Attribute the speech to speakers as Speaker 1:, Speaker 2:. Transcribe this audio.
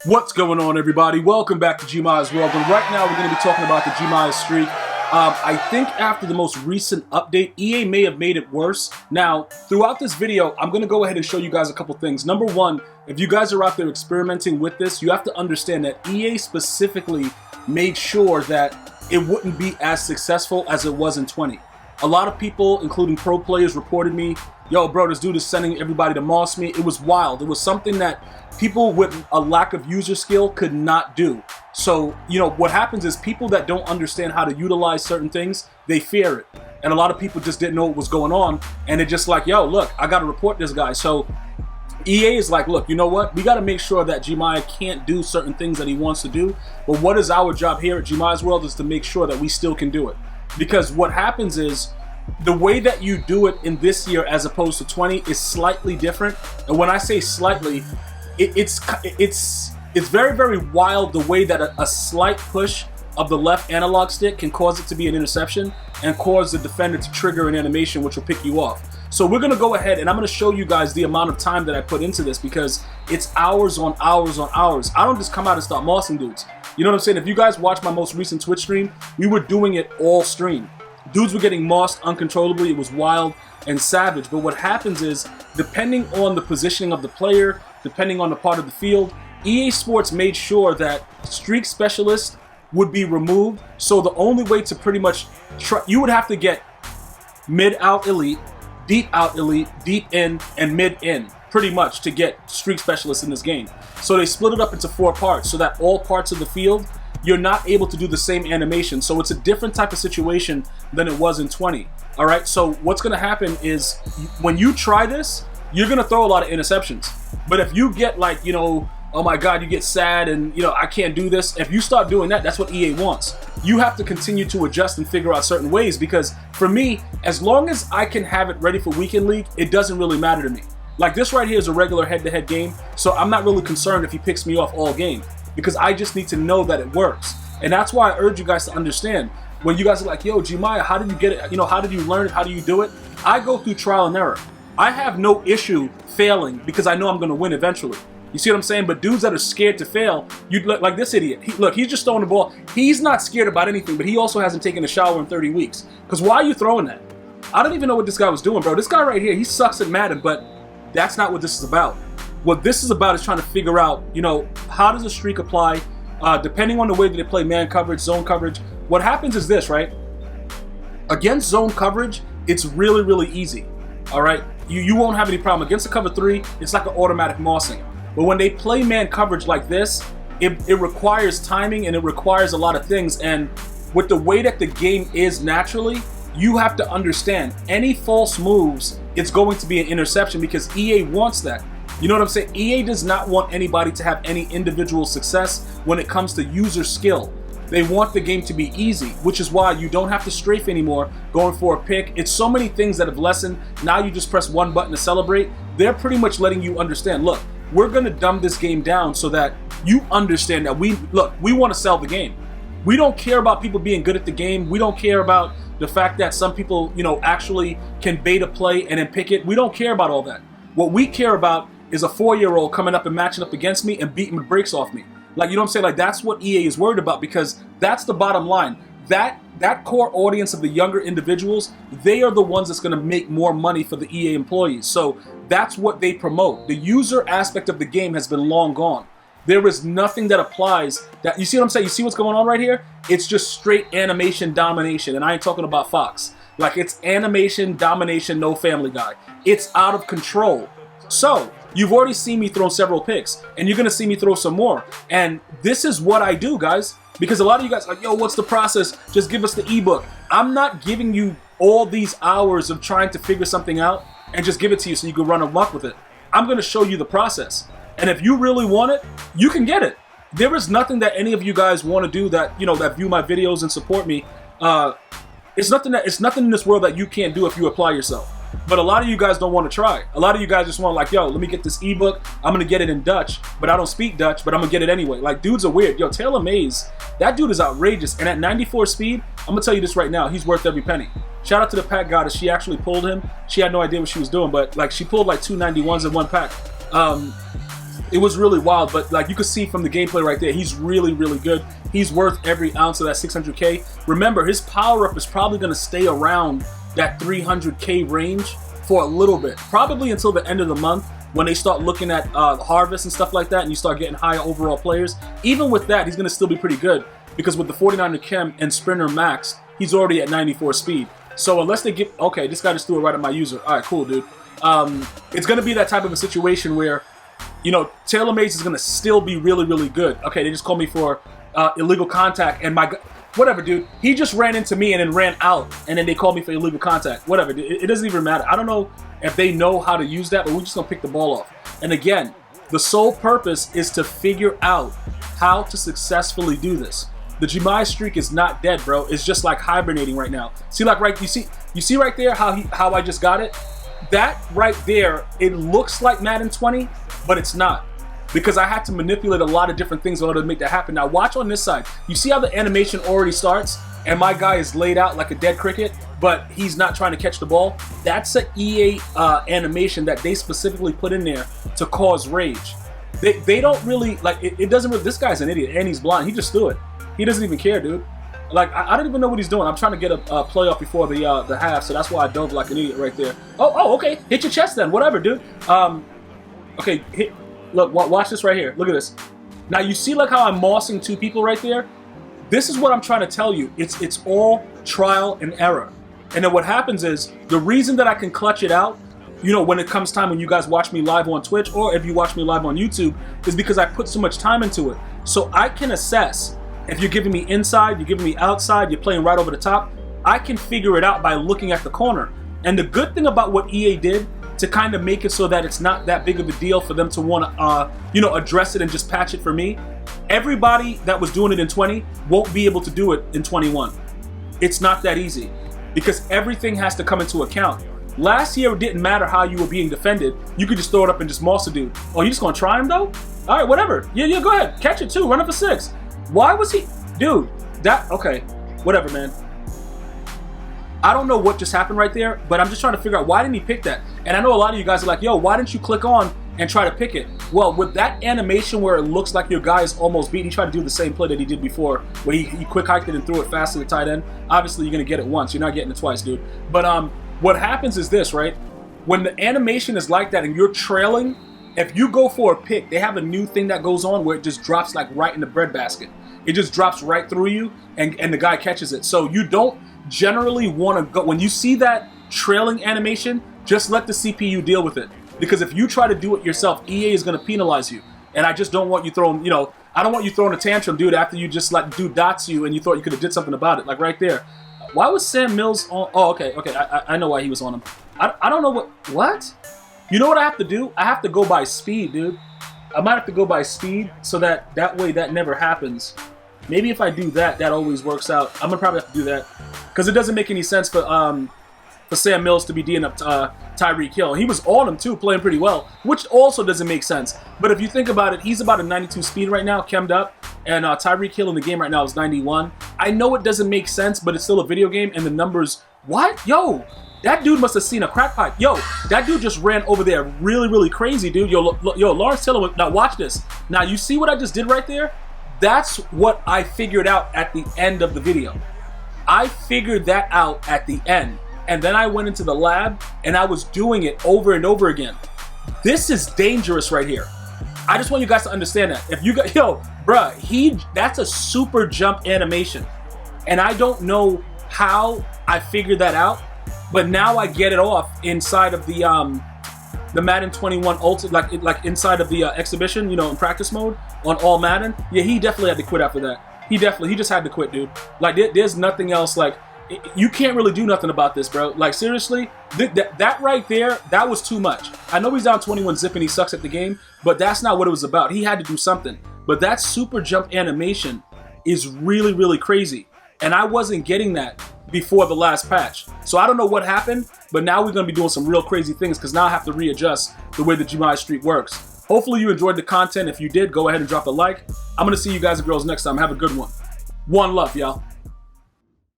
Speaker 1: What's going on, everybody? Welcome back to GmiasWorld, and right now we're going to be talking about the GmiaStreak. I think after the most recent update, EA may have made it worse. Now, throughout this video, I'm going to go ahead and show you guys a couple things. Number one, if you guys are out there experimenting with this, you have to understand that EA specifically made sure that it wouldn't be as successful as it was in 20. A lot of people, including pro players, reported me, yo, bro, this dude is sending everybody to moss me. It was wild. It was something that people with a lack of user skill could not do. So, you know, what happens is people that don't understand how to utilize certain things, they fear it. And a lot of people just didn't know what was going on. And they're just like, yo, look, I got to report this guy. So EA is like, look, you know what? We got to make sure that Gmia can't do certain things that he wants to do. But what is our job here at GmiasWorld is to make sure that we still can do it. Because what happens is, the way that you do it in this year as opposed to 20 is slightly different. And when I say slightly, it's very, very wild the way that a slight push of the left analog stick can cause it to be an interception and cause the defender to trigger an animation which will pick you off. So we're going to go ahead and I'm going to show you guys the amount of time that I put into this because it's hours on hours on hours. I don't just come out and start mossing dudes. You know what I'm saying? If you guys watch my most recent Twitch stream, we were doing it all stream. Dudes were getting mossed uncontrollably. It was wild and savage. But what happens is, depending on the positioning of the player, depending on the part of the field, EA Sports made sure that streak specialists would be removed. So the only way to pretty much you would have to get mid out elite, deep in, and mid in, pretty much to get streak specialists in this game. So they split it up into 4 parts so that all parts of the field, you're not able to do the same animation. So it's a different type of situation than it was in 20. All right, so what's gonna happen is when you try this, you're gonna throw a lot of interceptions. But if you get like, you know, oh my God, you get sad and, you know, I can't do this. If you start doing that, that's what EA wants. You have to continue to adjust and figure out certain ways because for me, as long as I can have it ready for Weekend League, it doesn't really matter to me. Like this right here is a regular head-to-head game, so I'm not really concerned if he picks me off all game, because I just need to know that it works. And that's why I urge you guys to understand. When you guys are like, yo, Gmia, how did you get it? You know, how did you learn it? How do you do it? I go through trial and error. I have no issue failing because I know I'm going to win eventually. You see what I'm saying? But dudes that are scared to fail, you look like this idiot. Look, he's just throwing the ball. He's not scared about anything, but he also hasn't taken a shower in 30 weeks. Because why are you throwing that? I don't even know what this guy was doing, bro. This guy right here, he sucks at Madden, but that's not what this is about. What this is about is trying to figure out, you know, how does a streak apply, depending on the way that they play man coverage, zone coverage. What happens is this, right? Against zone coverage, it's really, really easy, all right? You won't have any problem. Against the cover 3, it's like an automatic mossing. But when they play man coverage like this, it requires timing and it requires a lot of things. And with the way that the game is naturally, you have to understand any false moves, it's going to be an interception because EA wants that. You know what I'm saying? EA does not want anybody to have any individual success when it comes to user skill. They want the game to be easy, which is why you don't have to strafe anymore going for a pick. It's so many things that have lessened. Now you just press one button to celebrate. They're pretty much letting you understand, look, we're going to dumb this game down so that you understand that we want to sell the game. We don't care about people being good at the game. We don't care about the fact that some people, you know, actually can beta play and then pick it. We don't care about all that. What we care about is a 4-year-old coming up and matching up against me and beating the brakes off me. Like, you know what I'm saying? Like, that's what EA is worried about because that's the bottom line. That core audience of the younger individuals, they are the ones that's going to make more money for the EA employees. So that's what they promote. The user aspect of the game has been long gone. There is nothing that applies that, you see what I'm saying? You see what's going on right here? It's just straight animation domination. And I ain't talking about Fox. Like, it's animation domination, no Family Guy. It's out of control. So you've already seen me throw several picks, and you're going to see me throw some more. And this is what I do, guys, because a lot of you guys are like, yo, what's the process? Just give us the ebook. I'm not giving you all these hours of trying to figure something out and just give it to you so you can run amok with it. I'm going to show you the process. And if you really want it, you can get it. There is nothing that any of you guys want to do that, you know, that view my videos and support me. It's nothing in this world that you can't do if you apply yourself. But a lot of you guys don't want to try. A lot of you guys just want like, yo, let me get this ebook. I'm going to get it in Dutch, but I don't speak Dutch, but I'm going to get it anyway. Like, dudes are weird. Yo, Taylor Mays, that dude is outrageous. And at 94 speed, I'm going to tell you this right now, he's worth every penny. Shout out to the pack goddess. She actually pulled him. She had no idea what she was doing, but like she pulled like 291s in one pack. It was really wild, but like you could see from the gameplay right there, he's really, really good. He's worth every ounce of that 600K. Remember, his power-up is probably going to stay around that 300K range for a little bit. Probably until the end of the month when they start looking at harvest and stuff like that and you start getting higher overall players. Even with that, he's going to still be pretty good because with the 49er Chem and Sprinter Max, he's already at 94 speed. So unless they get... Okay, this guy just threw it right at my user. All right, cool, dude. It's going to be that type of a situation where, you know, TaylorMade's is going to still be really, really good. Okay, they just called me for illegal contact, and my... Whatever, dude. He just ran into me and then ran out, and then they called me for illegal contact. Whatever. It doesn't even matter. I don't know if they know how to use that, but we're just going to pick the ball off. And again, the sole purpose is to figure out how to successfully do this. The GmiaStreak is not dead, bro. It's just like hibernating right now. See, like, right, you see right there how I just got it? That right there, it looks like Madden 20, but it's not. Because I had to manipulate a lot of different things in order to make that happen. Now watch on this side. You see how the animation already starts and my guy is laid out like a dead cricket, but he's not trying to catch the ball? That's an EA animation that they specifically put in there to cause rage. They don't really, like, it doesn't really, this guy's an idiot and he's blind. He just threw it. He doesn't even care, dude. Like, I don't even know what he's doing. I'm trying to get a playoff before the half, so that's why I dove like an idiot right there. Oh, okay. Hit your chest then. Whatever, dude. Okay, hit. Look, watch this right here. Look at this. Now, you see like how I'm mossing two people right there? This is what I'm trying to tell you. It's all trial and error. And then what happens is, the reason that I can clutch it out, you know, when it comes time when you guys watch me live on Twitch, or if you watch me live on YouTube, is because I put so much time into it. So I can assess if you're giving me inside, you're giving me outside, you're playing right over the top. I can figure it out by looking at the corner. And the good thing about what EA did to kind of make it so that it's not that big of a deal for them to want to, you know, address it and just patch it for me. Everybody that was doing it in 20 won't be able to do it in 21. It's not that easy because everything has to come into account. Last year, it didn't matter how you were being defended. You could just throw it up and just moss a dude. Oh, you just gonna try him though? All right, whatever. Yeah, go ahead. Catch it too. Run up a 6. Why was he... Dude, okay. Whatever, man. I don't know what just happened right there, but I'm just trying to figure out why didn't he pick that? And I know a lot of you guys are like, yo, why didn't you click on and try to pick it? Well, with that animation where it looks like your guy is almost beaten, he tried to do the same play that he did before, where he quick hiked it and threw it fast to the tight end. Obviously, you're going to get it once. You're not getting it twice, dude. But what happens is this, right? When the animation is like that and you're trailing, if you go for a pick, they have a new thing that goes on where it just drops like right in the breadbasket. It just drops right through you and the guy catches it. So you don't generally want to go, when you see that trailing animation, just let the CPU deal with it. Because if you try to do it yourself, EA is going to penalize you. And I just don't want you throwing, you know, I don't want you throwing a tantrum, dude, after you just like dude dots you and you thought you could have did something about it. Like right there. Why was Sam Mills on? Oh, okay. I know why he was on him. I don't know what? You know what I have to do? I have to go by speed, dude. I might have to go by speed so that way that never happens. Maybe if I do that, that always works out. I'm gonna probably have to do that because it doesn't make any sense for Sam Mills to be D'ing up Tyreek Hill. He was on him too, playing pretty well, which also doesn't make sense. But if you think about it, he's about a 92 speed right now, chemmed up, and Tyreek Hill in the game right now is 91. I know it doesn't make sense, but it's still a video game, and the numbers. What? Yo, that dude must have seen a crack pipe. Yo, that dude just ran over there really, really crazy, dude. Yo, Lawrence Taylor. Now watch this. Now you see what I just did right there? That's what I figured out at the end of the video. I figured that out at the end. And then I went into the lab and I was doing it over and over again. This is dangerous right here. I just want you guys to understand that. If you got, yo, bruh, that's a super jump animation. And I don't know how I figured that out, but now I get it off inside of the Madden 21 Ultimate, like inside of the exhibition, you know, in practice mode on all Madden. Yeah, he definitely had to quit after that. He just had to quit, dude. Like, there's nothing else, like, you can't really do nothing about this, bro. Like, seriously, that right there, that was too much. I know he's down 21-zip and he sucks at the game, but that's not what it was about. He had to do something. But that super jump animation is really, really crazy. And I wasn't getting that before the last patch. So I don't know what happened, but now we're going to be doing some real crazy things because now I have to readjust the way the GmiaStreak works. Hopefully you enjoyed the content. If you did, go ahead and drop a like. I'm going to see you guys and girls next time. Have a good one. One love, y'all.